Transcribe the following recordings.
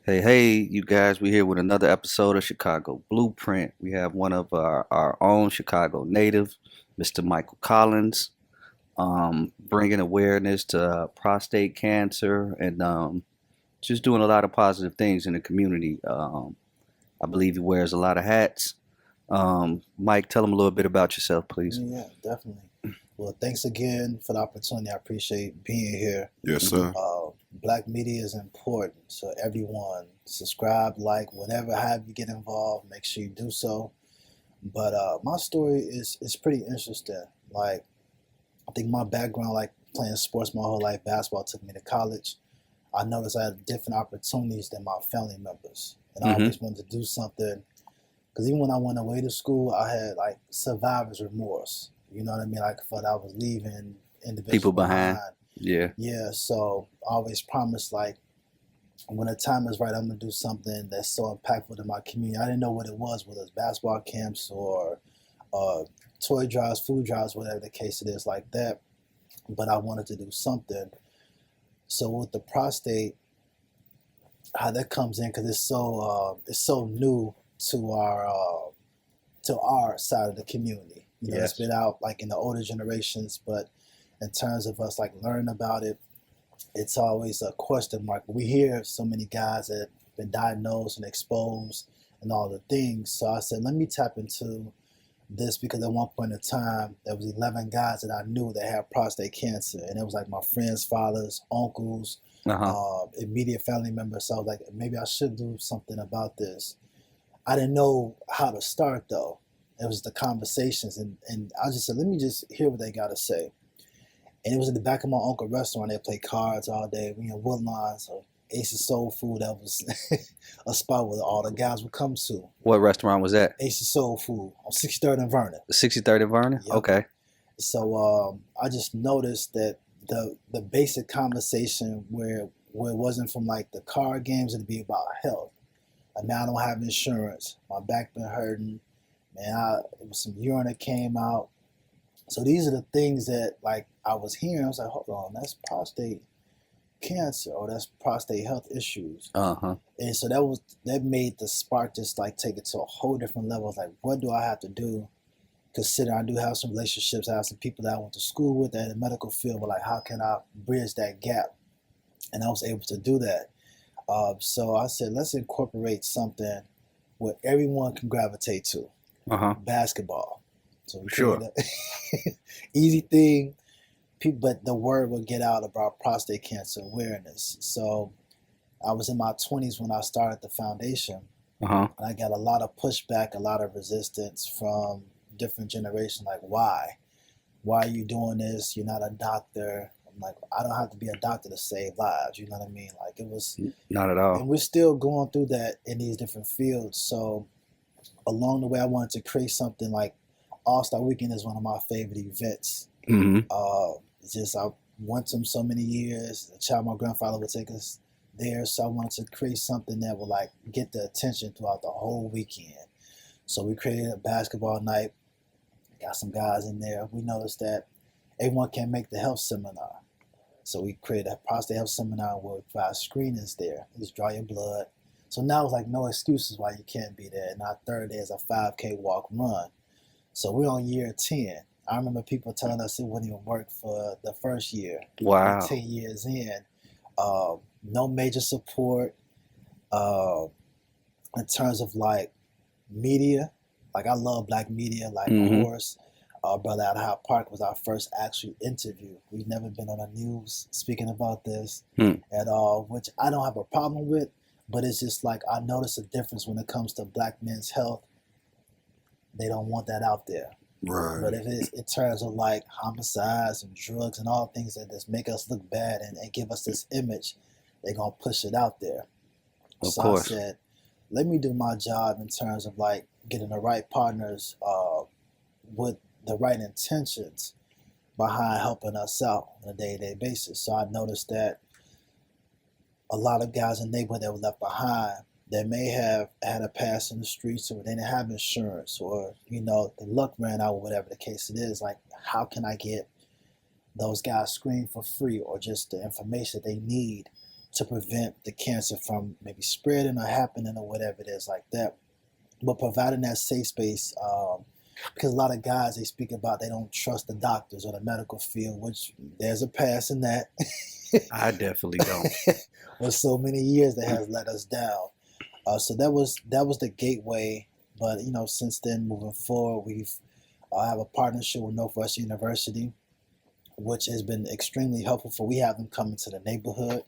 Hey, you guys, we're here with another episode of Chicago Blueprint. We have one of our own Chicago native, Mr. Michael Collins, bringing awareness to prostate cancer and just doing a lot of positive things in the community. I believe he wears a lot of hats. Mike, tell him a little bit about yourself, please. Yeah, definitely. Well, thanks again for the opportunity. I appreciate being here. Yes, sir. Black media is important, so everyone subscribe, like, whatever, have you get involved, make sure you do so. But my story is pretty interesting. Like, I think my background, like playing sports my whole life, basketball took me to college. I noticed I had different opportunities than my family members, and I Mm-hmm. always wanted to do something. Because even when I went away to school, I had like survivor's remorse. You know what I mean? Like, I felt I was leaving People individuals behind. behind. Yeah. Yeah, so I always promised, like, when the time is right, I'm gonna do something that's so impactful to my community. I didn't know what it was, whether it's basketball camps or uh, toy drives, food drives, whatever the case it is, like that. But I wanted to do something. So with the prostate, how that comes in, because it's so new to our side of the community. It's Yes. been out like in the older generations, but in terms of us like learning about it, it's always a question mark. We hear so many guys that have been diagnosed and exposed and all the things. So I said, let me tap into this, because at one point in time, there was 11 guys that I knew that had prostate cancer, and it was like my friends' fathers, uncles, Uh-huh. immediate family members. So I was like, maybe I should do something about this. I didn't know how to start though. It was the conversations, and I just said, let me just hear what they got to say. And it was in the back of my uncle's restaurant. They play cards all day. We in Woodlines or Ace's Soul Food. That was a spot where all the guys would come to. What restaurant was that? Ace's Soul Food on 63rd and Vernon. 63rd and Vernon? Yep. Okay. So I just noticed that the basic conversation where it wasn't from like the card games, it'd be about health. Like, man, I don't have insurance. My back been hurting. Man, it was some urine that came out. So these are the things that like I was hearing. I was like, hold on, that's prostate cancer, or that's prostate health issues. Uh-huh. And so that made the spark just like take it to a whole different level. Like, what do I have to do? Consider I do have some relationships, I have some people that I went to school with that in the medical field, but like, how can I bridge that gap? And I was able to do that. So I said, let's incorporate something where everyone can gravitate to. Uh-huh. Basketball. So we Sure. created a easy thing, but the word will get out about prostate cancer awareness. So I was in my 20s when I started the foundation, Uh-huh. and I got a lot of pushback, a lot of resistance from different generations. Like, why? Why are you doing this? You're not a doctor. I'm like, I don't have to be a doctor to save lives. You know what I mean? Like, it was, Not at all. and we're still going through that in these different fields. So along the way, I wanted to create something like All-Star Weekend is one of my favorite events. Mm-hmm. It's just I went to them so many years. The child, my grandfather would take us there, so I wanted to create something that would like get the attention throughout the whole weekend. So we created a basketball night. Got some guys in there. We noticed that everyone can't make the health seminar, so we created a prostate health seminar where we provide screenings there. You just draw your blood. So now it's like no excuses why you can't be there. And our third day is a 5K walk run. So we're on year 10. I remember people telling us it wouldn't even work for the first year. Wow. We're 10 years in. No major support in terms of like media. Like, I love black media. Like, of Mm-hmm. course, Brother Out of Hyde Park was our first actual interview. We've never been on the news speaking about this Hmm. at all, which I don't have a problem with. But it's just like I notice a difference when it comes to black men's health. They don't want that out there. Right. But if it's in terms of like homicides and drugs and all things that just make us look bad and give us this image, they're going to push it out there. Of So course. I said, let me do my job in terms of like getting the right partners with the right intentions behind helping us out on a day-to-day basis. So I noticed that a lot of guys in the neighborhood that were left behind, they may have had a pass in the streets, or they didn't have insurance, or the luck ran out, or whatever the case it is. Like, how can I get those guys screened for free, or just the information they need to prevent the cancer from maybe spreading or happening or whatever it is like that. But providing that safe space, because a lot of guys, they speak about they don't trust the doctors or the medical field, which there's a past in that. I definitely don't. For so many years that has let us down. So that was the gateway. But since then, moving forward, we've have a partnership with Northwestern University, which has been extremely helpful. We have them come into the neighborhood,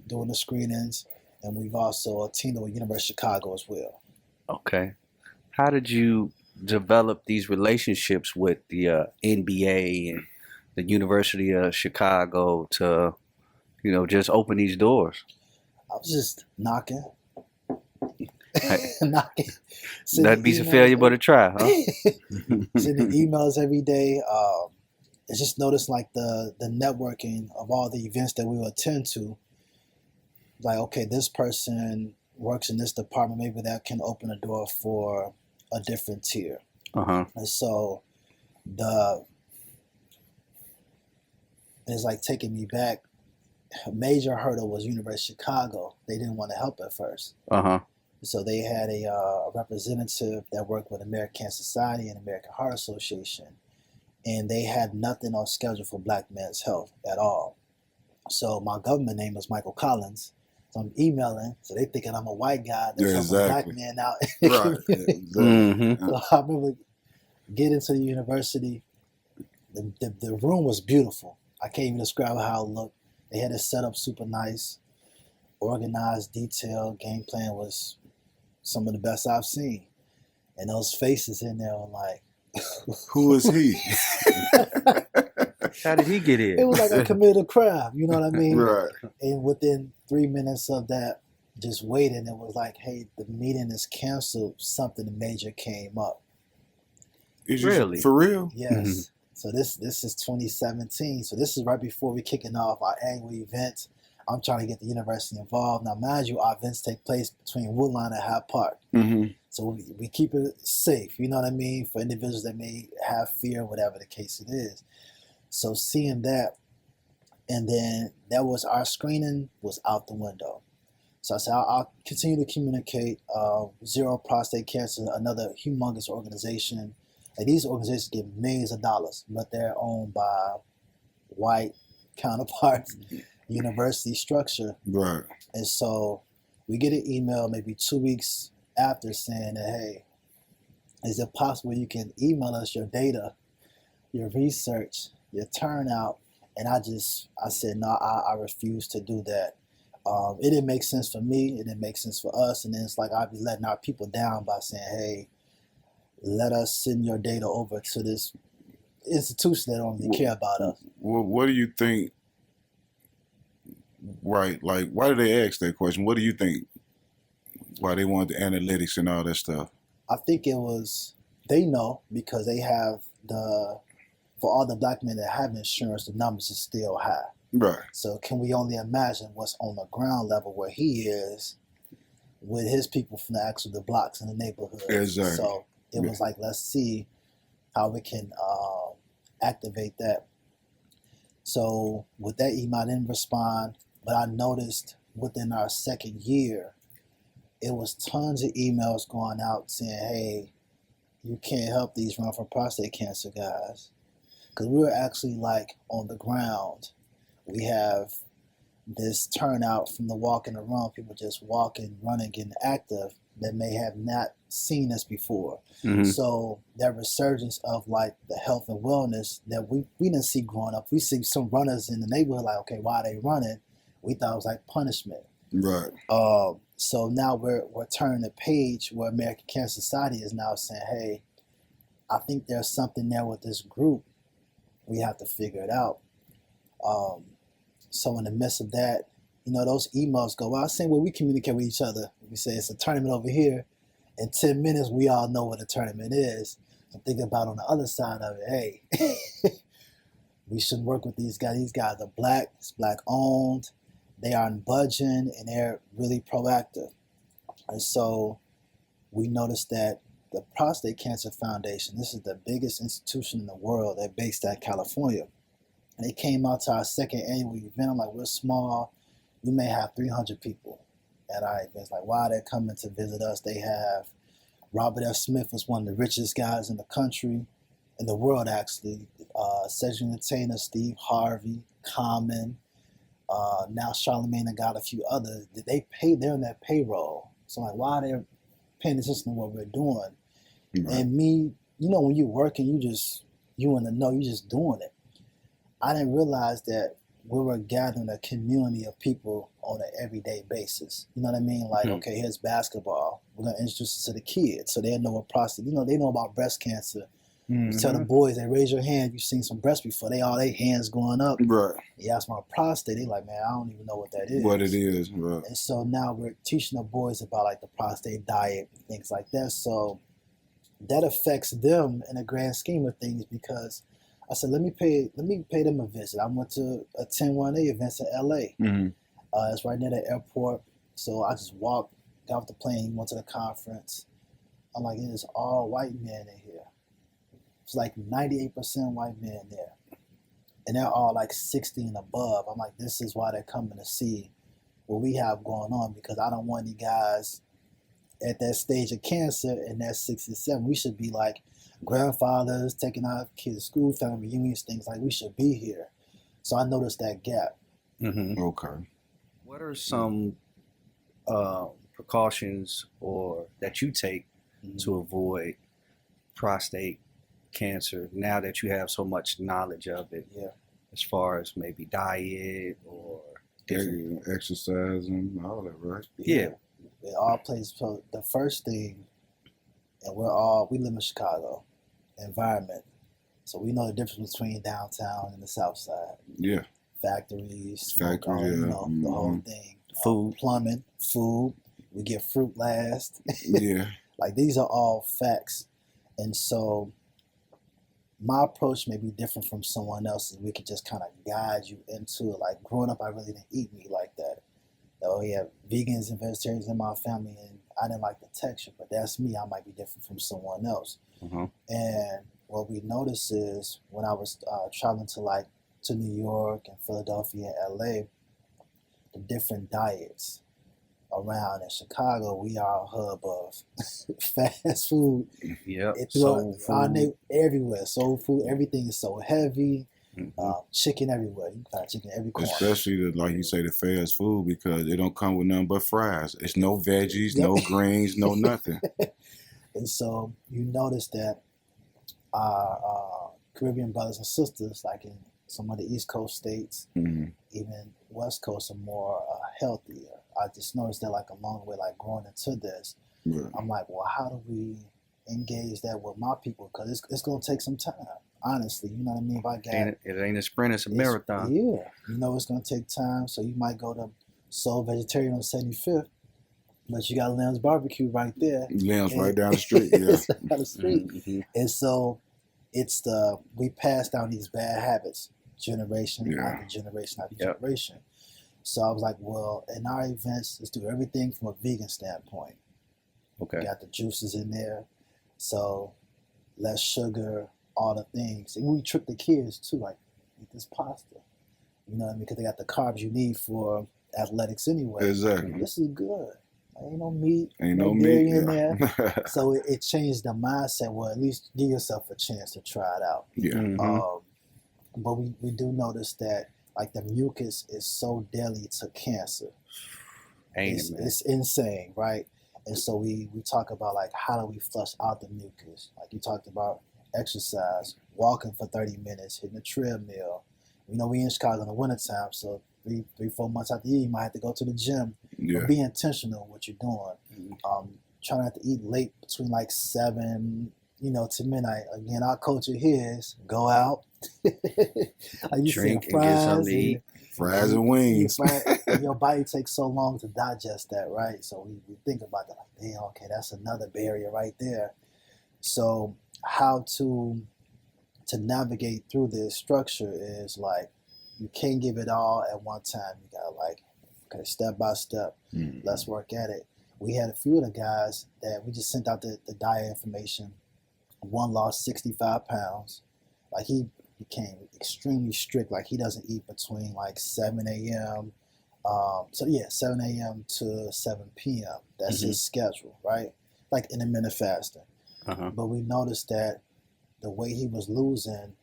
doing the screenings, and we've also teamed with University of Chicago as well. Okay. How did you develop these relationships with the NBA and the University of Chicago to, just open these doors? I was just knocking. That'd be a failure but a try, huh? Sending emails every day. It's just noticed like the networking of all the events that we will attend to. Like, okay, this person works in this department. Maybe that can open a door for a different tier. Uh-huh. And so it's like taking me back. A major hurdle was University of Chicago. They didn't want to help at first. Uh-huh. So they had a representative that worked with American Cancer Society and American Heart Association, and they had nothing on schedule for Black men's health at all. So my government name was Michael Collins. So I'm emailing, so they thinking I'm a white guy that's helping Black men out. Right. Mm-hmm. So I remember getting to the university. The room was beautiful. I can't even describe how it looked. They had it set up super nice, organized, detailed. Game plan was some of the best I've seen. And those faces in there were like, who is he? How did he get in? It was like I committed a crime, you know what I mean? Right. And within 3 minutes of that, just waiting, it was like, hey, the meeting is canceled. Something major came up. Really? For real? Yes. Mm-hmm. So this is 2017. So this is right before we're kicking off our annual event. I'm trying to get the university involved. Now, mind you, our events take place between Woodline and Hyde Park. Mm-hmm. So we keep it safe, you know what I mean, for individuals that may have fear, whatever the case it is. So seeing that, and then that was our screening was out the window. So I said, I'll continue to communicate. Zero Prostate Cancer, another humongous organization. And these organizations get millions of dollars, but they're owned by white counterparts, university structure. Right. And so we get an email maybe 2 weeks after saying that, hey, is it possible you can email us your data, your research, your turnout? And I said, no, I refuse to do that. It didn't make sense for me. It didn't make sense for us. And then it's like I'd be letting our people down by saying, hey, let us send your data over to this institution that don't really care about us. Well, what do you think? Right. Like, why did they ask that question? What do you think? Why they want the analytics and all that stuff? I think it was, they know because they have for all the Black men that have insurance, the numbers is still high. Right. So can we only imagine what's on the ground level where he is with his people from the blocks in the neighborhood? Exactly. So it was like, let's see how we can activate that. So with that email, I didn't respond, but I noticed within our second year, it was tons of emails going out saying, hey, you can't help these run for prostate cancer guys. Because we were actually like on the ground. We have this turnout from the walk and the run, people just walking, running, getting active that may have not seen us before. Mm-hmm. So that resurgence of like the health and wellness that we didn't see growing up. We see some runners in the neighborhood like, okay, why are they running? We thought it was like punishment. Right. So now we're turning the page where American Cancer Society is now saying, hey, I think there's something there with this group. We have to figure it out. So in the midst of that, those emails go out. Same way we communicate with each other. We say it's a tournament over here. In 10 minutes, we all know what a tournament is. So thinking about on the other side of it, hey, we should work with these guys. These guys are Black. It's Black owned. They aren't budging, and they're really proactive. And so we noticed that the Prostate Cancer Foundation, this is the biggest institution in the world. They're based out of California. And they came out to our second annual event. I'm like, we're small. we may have 300 people at our events. Like, why they're coming to visit us? They have Robert F. Smith was one of the richest guys in the country, in the world actually. Cedric Entertainer, Steve Harvey, Common. Now Charlemagne and got a few others. They're on that payroll. So like, why they're paying attention to what we're doing? Right. And me, when you're working, you in the know, you just doing it. I didn't realize that we were gathering a community of people on an everyday basis. You know what I mean? Like, okay, here's basketball. We're gonna introduce it to the kids so they know what prostate. They know about breast cancer. You tell the boys, they raise your hand. You've seen some breast before. They all their hands going up. Right. You ask about prostate, they like, man, I don't even know what that is. What it is. Right. And so now we're teaching the boys about like the prostate diet and things like that. So that affects them in the grand scheme of things, because I said, let me pay them a visit. I went to attend one of the events in LA. It's right near the airport. So I just got off the plane, went to the conference. I'm like, there's all white men in here. It's like 98% white men there. And they're all like 60 and above. I'm like, this is why they're coming to see what we have going on, because I don't want any guys at that stage of cancer and that's 67. We should be like grandfathers taking our kids to school, family reunions, things like we should be here. So I noticed that gap. Okay. What are some precautions or that you take to avoid prostate cancer now that you have so much knowledge of it? As far as maybe diet or exercise and all that, right? It all plays. So the first thing, and we live in Chicago environment, so we know the difference between downtown and the south side. Yeah. Factories, the whole thing. Food, plumbing, food. We get fruit last. Yeah. Like, these are all facts. And so my approach may be different from someone else's. We could just kind of guide you into it. Like, growing up, I really didn't eat meat like that. We have vegans and vegetarians in my family, and I didn't like the texture, but that's me. I might be different from someone else. And what we noticed is when I was traveling to New York and Philadelphia and LA, the different diets around. In Chicago, we are a hub of fast food. Soul food. Everywhere. Soul food. Everything is so heavy. Chicken everywhere. You can find chicken every corner. Especially like you say, the fast food, because it don't come with nothing but fries. It's no veggies, no greens, no nothing. And so you notice that our Caribbean brothers and sisters, like in some of the East Coast states, even West Coast, are more healthier. I just noticed that, like, along the way, like growing into this, I'm like, well, how do we engage that with my people? Because it's going to take some time, honestly. You know what I mean? If I got it ain't a sprint, it's a marathon. Yeah. It's going to take time. So you might go to Soul Vegetarian on 75th, but you got Lamb's Barbecue right there. Lamb's right down the street. Yeah. Down the street. And so we pass down these bad habits generation after generation after generation. So I was like, well, in our events, let's do everything from a vegan standpoint. Okay. We got the juices in there, so less sugar, all the things. And we trick the kids too, like, eat this pasta. You know what I mean? Because they got the carbs you need for athletics anyway. Exactly. This is good. Ain't no meat. Ain't no dairy meat in there. So it changed the mindset. Well, at least give yourself a chance to try it out. But we do notice that, like, the mucus is so deadly to cancer. It's insane, right? And so we talk about, like, how do we flush out the mucus? Like you talked about exercise, walking for 30 minutes, hitting the treadmill. We in Chicago in the wintertime, so 3-4 months out the year, you might have to go to the gym. But be intentional in what you're doing. Try not to eat late, between like 7 to midnight. Again, our culture here is go out. Like you drink said, and get something to eat. Fries and wings. Your body takes so long to digest that, right? So we think about that, like, damn, okay, that's another barrier right there. So how to navigate through this structure is, like, you can't give it all at one time. You gotta, like, okay, step by step, let's work at it. We had a few of the guys that we just sent out the diet information. One lost 65 pounds. Like, he became extremely strict. Like, he doesn't eat between like 7 a.m. So yeah, 7 a.m. to 7 p.m. That's Mhm. his schedule, right? Like intermittent fasting. Uh-huh. But we noticed that the way he was losing,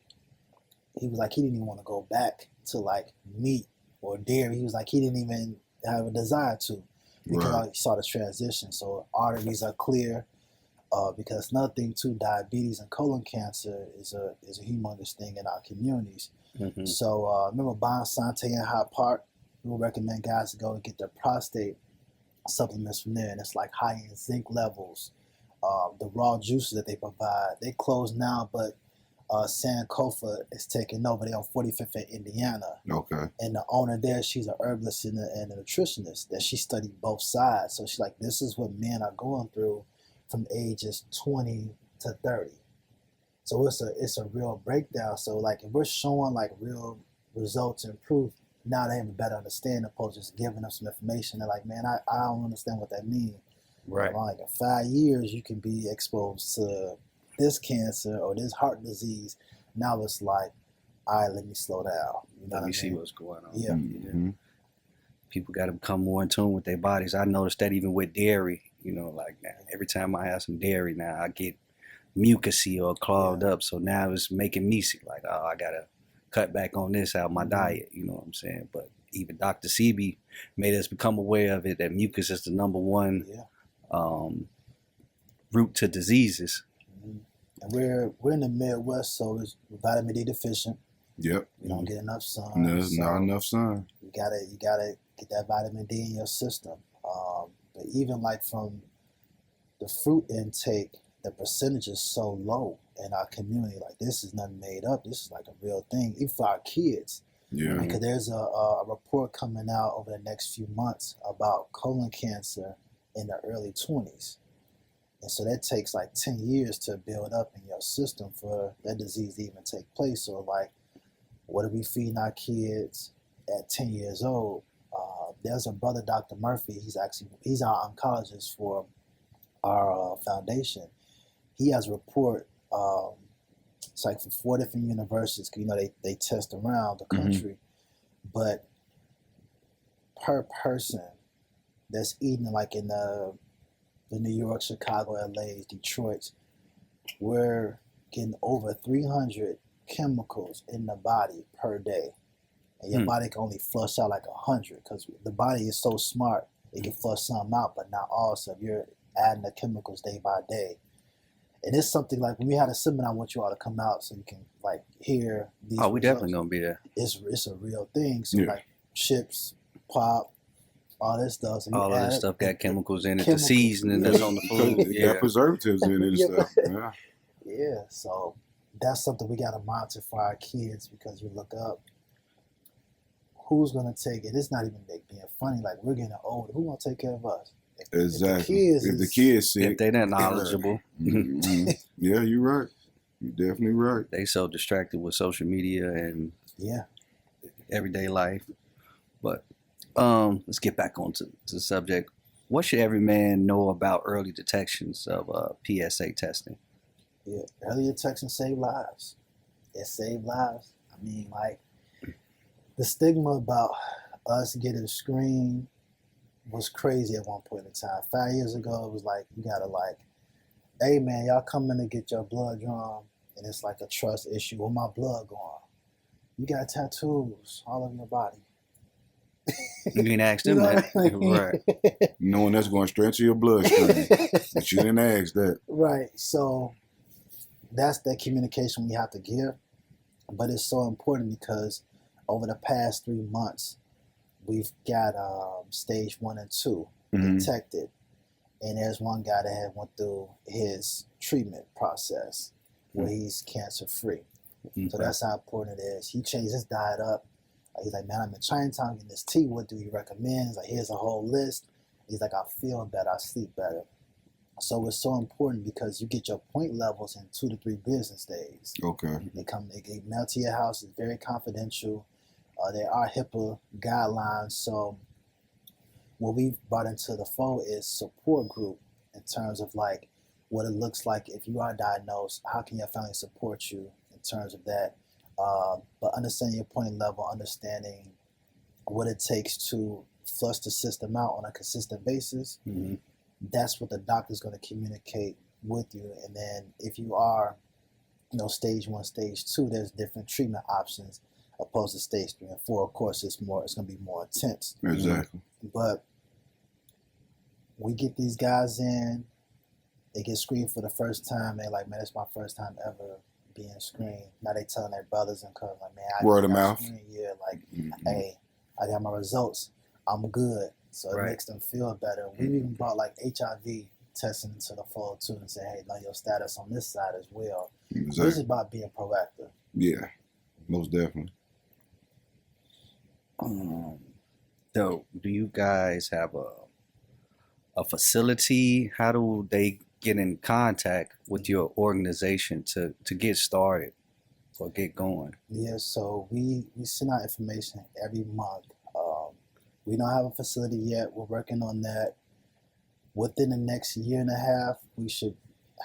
he was like he didn't even want to go back to like meat or dairy. He was like he didn't even have a desire to because Right. he saw the transition. So arteries are clear. Because another thing too, diabetes and colon cancer is a humongous thing in our communities. Mhm. So remember Bon Sante and Hot Park? We would recommend guys to go and get their prostate supplements from there, and it's like high in zinc levels. The raw juices that they provide, they close now, but Sankofa is taking over. They're on 45th in Indiana, Okay. and the owner there, she's a herbalist and a nutritionist. That she studied both sides, so she's like, this is what men are going through from ages 20 to 30. So it's a real breakdown. So like if we're showing like real results and proof, now they have a better understanding opposed to just giving them some information. They're like, man, I don't understand what that means. Right. Like in 5 years, you can be exposed to this cancer or this heart disease. Now it's like, all right, let me slow down. You know Let what me I see mean? what's going on. Yeah. Mhm. People got to become more in tune with their bodies. I noticed that even with dairy, like now, every time I have some dairy now, I get mucusy or clogged up. So now it's making me see like, oh, I got to cut back on this out of my Mhm. diet. You know what I'm saying? But even Dr. Sebi made us become aware of it, that mucus is the number one Yeah. root to diseases. Mhm. And we're in the Midwest, so it's vitamin D deficient. Yep. We don't get enough sun. No, so not enough sun. you gotta get that vitamin D in your system. But even like from the fruit intake, the percentage is so low in our community. Like this is nothing made up. This is like a real thing, even for our kids. Yeah. Because there's a report coming out over the next few months about colon cancer in the early 20s. And so that takes like 10 years to build up in your system for that disease to even take place. So like, what are we feeding our kids at 10 years old? There's a brother, Dr. Murphy. He's our oncologist for our foundation. He has a report. It's like from 4 different universities. They test around the country, but per person that's eating like in the New York, Chicago, LA, Detroit, we're getting over 300 chemicals in the body per day. And your body can only flush out like 100 because the body is so smart. It can flush some out, but not all. So if you're adding the chemicals day by day. And it's something like when we had a seminar, I want you all to come out so you can like hear these Oh, we results. definitely going to be there. It's a real thing. So Yeah. like chips, pop, all that stuff. So All of this stuff got chemicals in it. The chemicals. seasoning that's on the Because food. it got preservatives in it and Yeah. stuff. Yeah. Yeah, so that's something we got to monitor for our kids because you look up who's going to take it. It's not even being funny. Like, we're getting older. Who's going to take care of us? Exactly. If the is- kids If sick, they're not knowledgeable, Mhm. Yeah, you're right. You're definitely right. they so distracted with social media and Yeah. everyday life. But let's get back onto the subject. What should every man know about early detections of PSA testing? Yeah. Early detection save lives. It saved lives. I mean, like, the stigma about us getting screened was crazy at one point in time. 5 years ago, it was like, you got to like, hey man, y'all come in to get your blood drawn, and it's like a trust issue. Where my blood going? You got tattoos all over your body. You can ask You them know that. what I mean? Right. Knowing that's going straight to your bloodstream. But you didn't ask that. Right. So that's that communication we have to give. But it's so important because over the past 3 months, we've got stage 1 and 2 detected. And there's one guy that had went through his treatment process where he's cancer free. So that's how important it is. He changed his diet up. He's like, man, I'm in Chinatown getting this tea. What do you recommend? He's like, here's a whole list. He's like, I feel better. I sleep better. So it's so important because you get your point levels in 2 to 3 business days. Okay. They get mailed to your house. It's very confidential. There are HIPAA guidelines. So what we've brought into the fold is support group in terms of like what it looks like if you are diagnosed. How can your family support you in terms of that? But understanding your point level, understanding what it takes to flush the system out on a consistent basis, Mm-hmm. that's what the doctor's going to communicate with you. And then if you are, stage 1, stage 2, there's different treatment options opposed to stage 3 and 4. Of course, it's going to be more intense. Exactly. But we get these guys in, they get screened for the first time. They're like, man, it's my first time ever being screened. Now they telling their brothers and cousins, like, man, I Word of got mouth. screened. Yeah, like, Mhm. hey, I got my results. I'm good. So it Right. makes them feel better. We've even brought like HIV testing to the fold too and say, hey, know your status on this side as well. This is Exactly. about being proactive. Yeah, most definitely. So do you guys have a facility? How do they get in contact with your organization to get started or get going? Yeah, so we send out information every month. We don't have a facility yet. We're working on that. Within the next year and a half, we should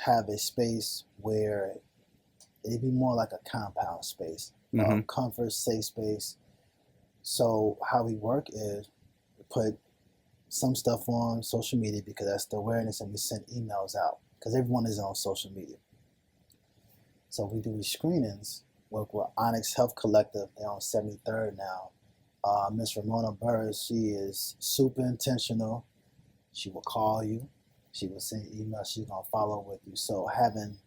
have a space where it'd be more like a compound space, Mhm. comfort, safe space. So how we work is we put some stuff on social media because that's the awareness, and we send emails out because everyone is on social media. So we do these screenings. Work with Onyx Health Collective. They're on 73rd now. Miss Ramona Burris, she is super intentional. She will call you. She will send emails. She's going to follow with you. So having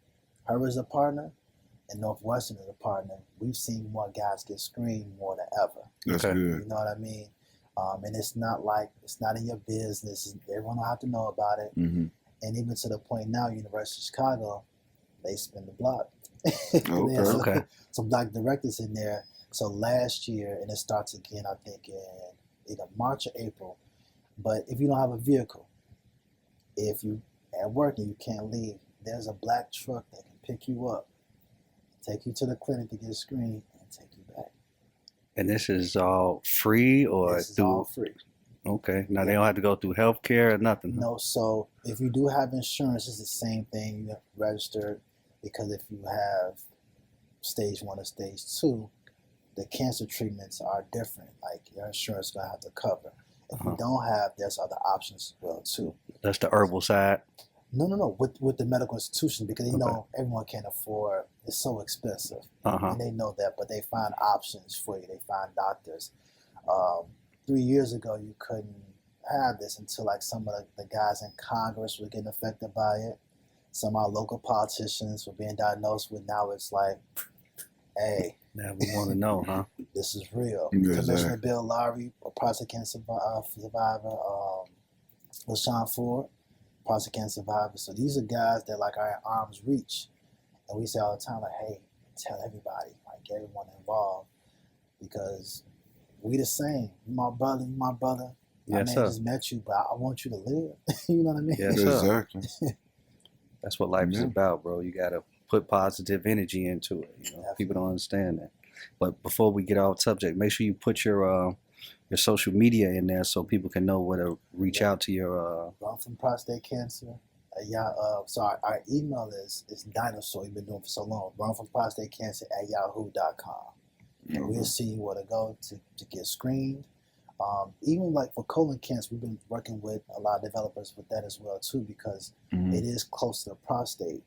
her as a partner and Northwestern as a partner, we've seen more guys get screened more than ever. That's Okay. good. You know what I mean? And it's not in your business. Everyone will have to know about it. Mm-hmm. And even to the point now, University of Chicago, they spin the block. Okay. There's Okay. some black directors in there. So last year, and it starts again, I think, in either March or April. But if you don't have a vehicle, if you at work and you can't leave, there's a black truck that can pick you up, take you to the clinic to get screened, and take you back. And this is all free or This is through? all free. Okay. Now they Yeah. don't have to go through healthcare or nothing. huh? No, so if you do have insurance, it's the same thing. You have to register because if you have stage 1 or stage 2, the cancer treatments are different. Like your insurance is gonna have to cover. If you don't have, there's other options as well too. That's the herbal side. No. With the medical institution because they Okay. know everyone can't afford. It's so expensive, Uh-huh. and they know that. But they find options for you. They find doctors. 3 years ago, you couldn't have this until like some of the guys in Congress were getting affected by it. Some of our local politicians were being diagnosed with. Now it's like, hey, Now we want to know, huh? this is real. Yeah, Commissioner exactly. Bill Lowry, a prostate cancer survivor. LaShawn Ford, prostate cancer survivor. So these are guys that like are at arm's reach. And we say all the time, like, hey, tell everybody, like everyone involved, because we the same. You my brother, My Yes, man sir. just met you, but I want you to live. You know what I mean? Yes, sir. Exactly. That's what life is Yeah. about, bro. You got to put positive energy into it. You know, people don't understand that. But before we get off subject, make sure you put your social media in there so people can know where to reach out to your. Run from prostate cancer. So our email is dinosaur. We've been doing for so long. Run from prostate cancer at yahoo.com. And we'll see you where to go to get screened. Even like for colon cancer, we've been working with a lot of developers with that as well too, because Mhm. it is close to the prostate.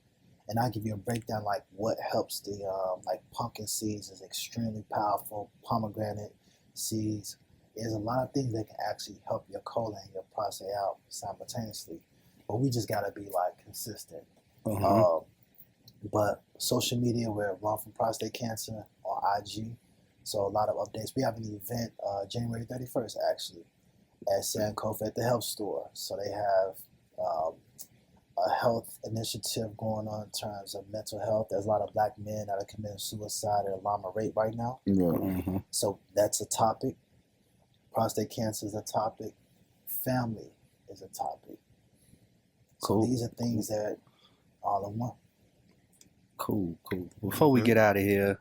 And I'll give you a breakdown like what helps the like pumpkin seeds is extremely powerful. Pomegranate seeds. There's a lot of things that can actually help your colon and your prostate out simultaneously. But we just gotta be like consistent. But social media, we're Run from Prostate Cancer on IG. So a lot of updates. We have an event January 31st actually at Sankofa at the health store. So they have a health initiative going on in terms of mental health. There's a lot of black men that are committing suicide at an alarming rate right now. Right. So that's a topic. Prostate cancer is a topic. Family is a topic. Cool. So these are things that all in one. Cool. Before we get out of here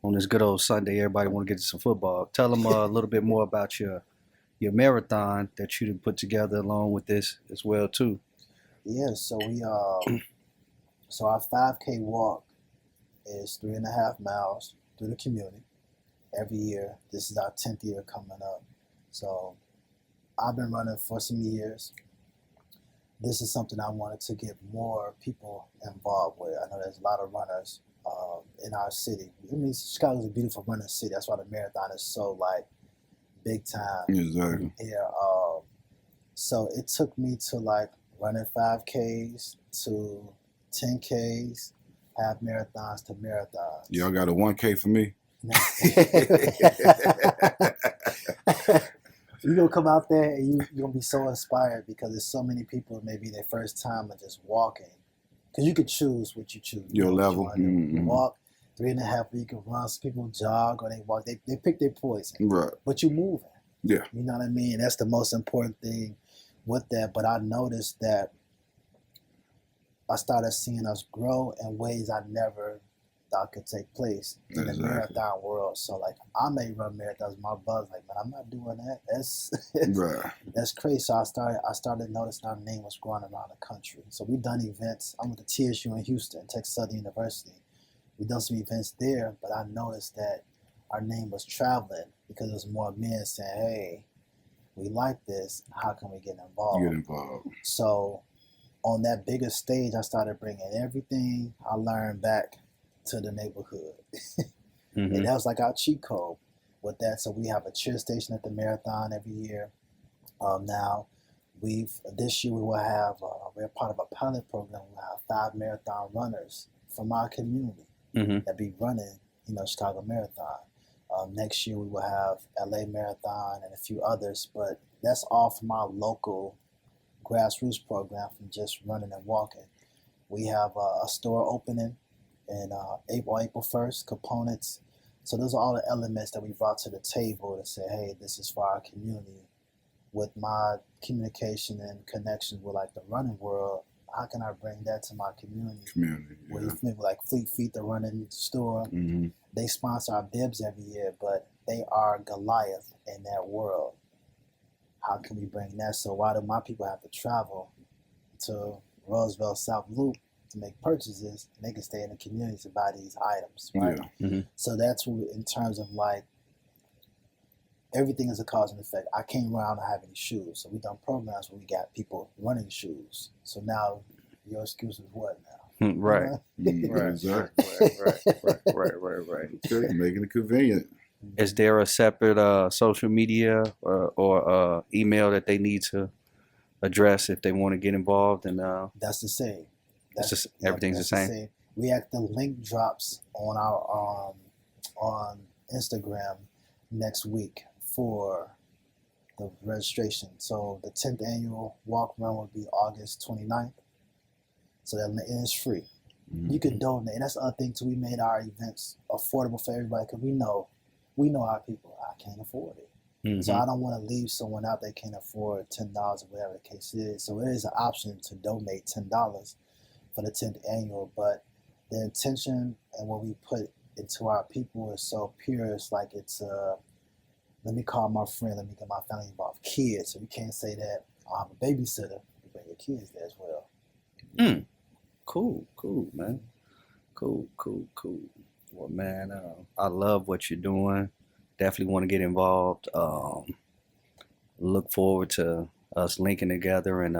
on this good old Sunday, everybody want to get to some football. Tell them a little bit more about your marathon that you put together along with this as well too. Yeah, so we so our 5K walk is 3.5 miles through the community every year. This is our 10th year coming up. So I've been running for some years. This is something I wanted to get more people involved with. I know there's a lot of runners in our city. I mean, Chicago's a beautiful running city. That's why the marathon is so like big time Exactly. here. So it took me to like running 5Ks to 10Ks, half marathons to marathons. Y'all got a 1K for me? You're going to come out there and you're going to be so inspired because there's so many people, maybe their first time of just walking. Because you can choose what you choose. Your you know, level. You can walk 3.5, you can run. Some people jog or they walk. They pick their poison. Right. But you're moving. Yeah. You know what I mean? That's the most important thing with that. But I noticed that I started seeing us grow in ways I never thought could take place in the marathon world. So like I may run marathons, my buzz like, man, I'm not doing that. That's Right. that's crazy. So I started noticing our name was growing around the country. So we've done events. I went to TSU in Houston, Texas Southern University. We've done some events there, but I noticed that our name was traveling because there was more men saying, hey, we like this. How can we get involved? Get involved. So on that bigger stage, I started bringing everything I learned back to the neighborhood. And that was like our cheat code with that. So we have a cheer station at the marathon every year. Now, this year we will have, we're part of a pilot program. We'll have 5 marathon runners from our community that be running, Chicago Marathon. Next year we will have LA Marathon and a few others, but that's all from our local Grassroots program from just running and walking. We have a store opening in April 1st, components. So those are all the elements that we brought to the table to say, hey, this is for our community. With my communication and connections with like the running world, how can I bring that to my community? Where you maybe like Fleet Feet, the running store, they sponsor our bibs every year, but they are Goliath in that world. How can we bring that? So why do my people have to travel to Roosevelt South Loop to make purchases, and they can stay in the community to buy these items, right? So that's what, in terms of like, everything is a cause and effect. I can't run, I don't have any shoes. So we done programs where we got people running shoes. So now your excuse is what now? Right. Right. Okay, making it convenient. Is there a separate social media or email that they need to address if they want to get involved? And that's the same. Everything's the same. We have the link drops on our on Instagram next week for the registration. So the 10th annual walk run will be August 29th. So that is free. You can donate. And that's the other thing too. We made our events affordable for everybody because we know our people. I can't afford it. So I don't want to leave someone out that can't afford $10 or whatever the case is. So it is an option to donate $10 for the 10th annual. But the intention and what we put into our people is so pure. It's like it's let me call my friend, let me get my family involved. Kids. So you can't say that I'm a babysitter. You bring your kids there as well. Cool, man. Cool. Well, man, I love what you're doing. Definitely want to get involved. Look forward to us linking together and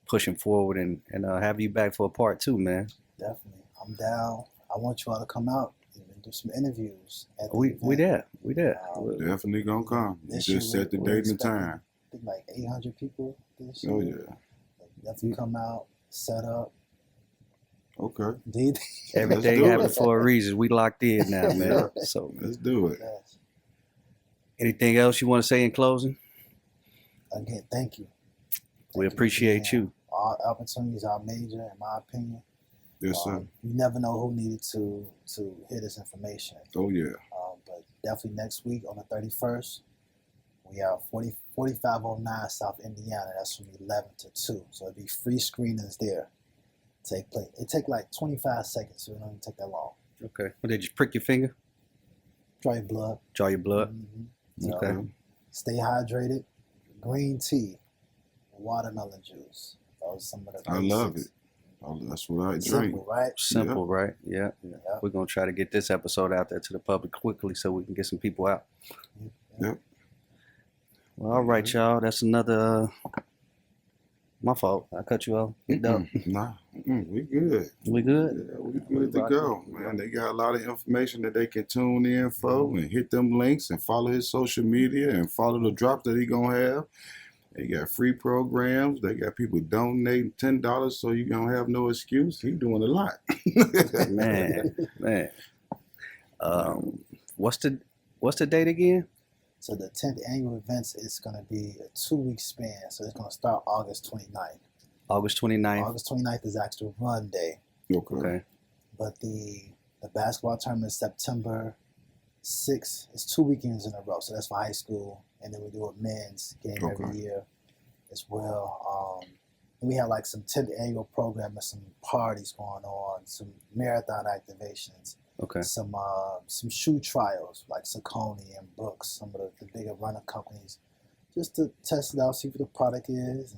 pushing forward and have you back for a part 2, man. Definitely. I'm down. I want you all to come out and do some interviews. We there. Definitely gonna come. Just set the date and time. I think like 800 people this year. Oh yeah. Definitely come out, set up. Okay. Everything happens for a reason. We locked in now, man. So let's do it. Yes. Anything else you want to say in closing? Again, thank you. We appreciate you. All opportunities are major, in my opinion. Yes, sir. You never know who needed to hear this information. Oh yeah. But definitely next week on the 31st, we have 4509 South Indiana. That's from 11 to 2. So it'll be free screenings there. Take place. It take like 25 seconds, so it don't even take that long. Okay. Well, they just prick your finger? Draw your blood. So Okay. Stay hydrated. Green tea, watermelon juice. Those are some of the basics. I love it. That's what I drink. Simple, right? Simple, right? Yeah. We're going to try to get this episode out there to the public quickly so we can get some people out. Yep. Well, all right, y'all. That's another. My fault. I cut you off. Get up. Nah, we good. We good? Yeah, we good to go, man. They got a lot of information that they can tune in for and hit them links and follow his social media and follow the drops that he gonna have. They got free programs. They got people donating $10, so you don't have no excuse. He doing a lot. Man. What's the date again? So the 10th annual events is going to be a 2-week span. So it's going to start August 29th. August 29th. August 29th is actual run day. Okay. But the basketball tournament is September 6th. It's 2 weekends in a row. So that's for high school. And then we do a men's game every year as well. And we have like some 10th annual program and some parties going on, some marathon activations. Okay. Some shoe trials like Saucony and Brooks, some of the bigger running companies, just to test it out, see what the product is,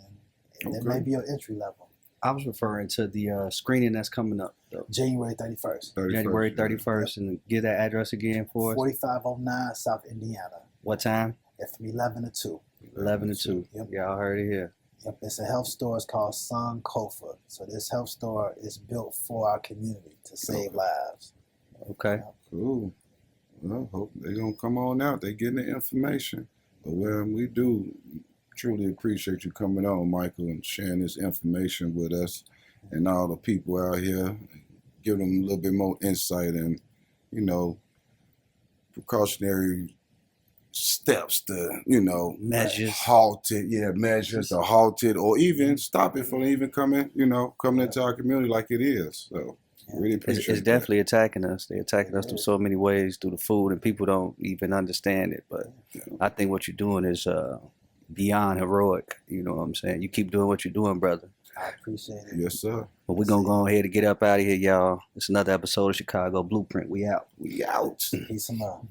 and it may be your entry level. I was referring to the screening that's coming up, though. January 31st. January 31st, and give that address again for us. 4509 South Indiana. What time? From 11 to 2. 11 to 2. Yep. Y'all heard it here. Yep. It's a health store. It's called Sankofa. So this health store is built for our community to save lives. Okay. Cool. Well, hope they're going to come on out. They're getting the information. But we do truly appreciate you coming on, Michael, and sharing this information with us and all the people out here. Give them a little bit more insight and, precautionary steps to, measures. Measures to halt it or even stop it from even coming into our community like it is. So. Really appreciate it's definitely attacking us. They're attacking us through so many ways, through the food, and people don't even understand it. But I think what you're doing is beyond heroic. You know what I'm saying? You keep doing what you're doing, brother. I appreciate it. Yes, sir. But we're going to go ahead and get up out of here, y'all. It's another episode of Chicago Blueprint. We out. We out. Peace and love.